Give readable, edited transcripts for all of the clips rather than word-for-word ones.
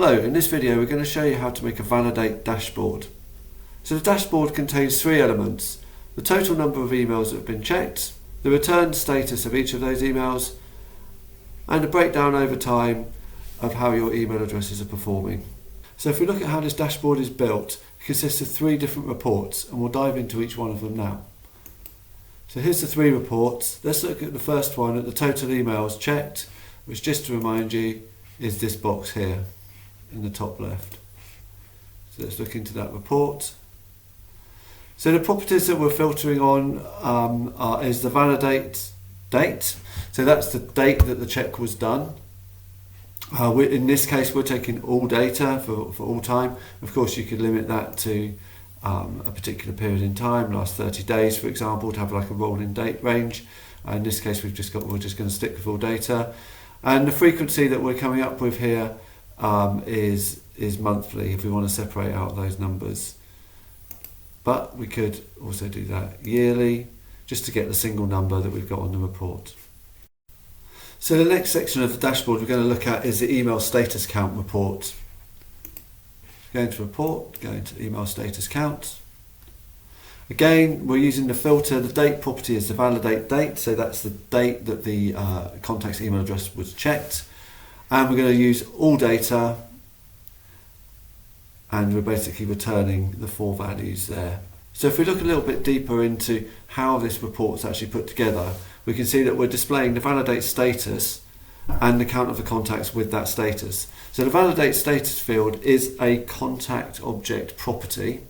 Hello, in this video we're going to show you how to make a Valid8 dashboard. So the dashboard contains three elements: the total number of emails that have been checked, the return status of each of those emails, and a breakdown over time of how your email addresses are performing. So if we look at how this dashboard is built, it consists of three different reports, and we'll dive into each one of them now. So here's the three reports. Let's look at the first one, at the total emails checked, which, just to remind you, is this box here in the top left. So let's look into that report. So the properties that we're filtering on is the validate date. So that's the date that the check was done. In this case, we're taking all data for all time. Of course, you could limit that to a particular period in time, last 30 days, for example, to have like a rolling date range. In this case, we're just going to stick with all data. And the frequency that we're coming up with here is monthly, if we want to separate out those numbers. But we could also do that yearly, just to get the single number that we've got on the report. So the next section of the dashboard we're going to look at is the email status count report. Go into report, go into email status count. Again, we're using the filter. The date property is the validate date, so that's the date that the contact's email address was checked. And we're going to use all data, and we're basically returning the four values there. So if we look a little bit deeper into how this report's actually put together, we can see that we're displaying the validate status and the count of the contacts with that status. So the validate status field is a contact object property.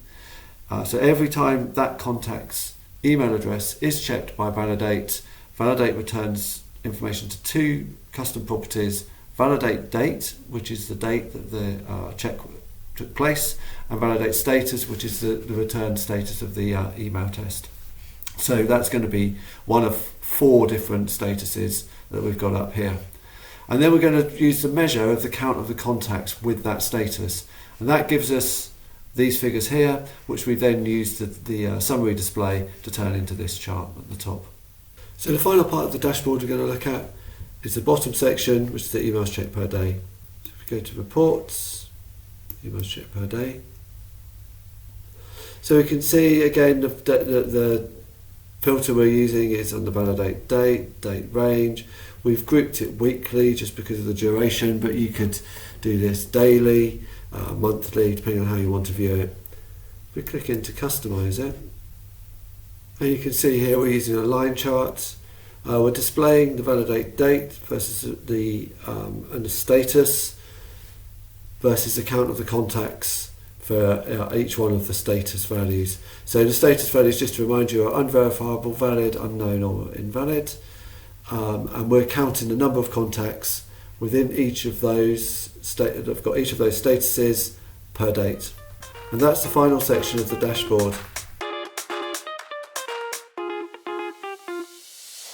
So every time that contact's email address is checked by Valid8, Valid8 returns information to two custom properties: validate date, which is the date that the check took place, and validate status, which is the return status of the email test. So that's going to be one of four different statuses that we've got up here. And then we're going to use the measure of the count of the contacts with that status. And that gives us these figures here, which we then use the summary display to turn into this chart at the top. So the final part of the dashboard we're going to look at is the bottom section, which is the emails checked per day. So if we go to reports, emails checked per day. So we can see again the filter we're using is on the validate date range. We've grouped it weekly just because of the duration, but you could do this daily, monthly, depending on how you want to view it. If we click into customize it, and you can see here we're using a line chart. We're displaying the validate date versus and the status versus the count of the contacts for each one of the status values. So the status values, just to remind you, are unverifiable, valid, unknown, or invalid. And we're counting the number of contacts within each of those that have got each of those statuses per date. And that's the final section of the dashboard.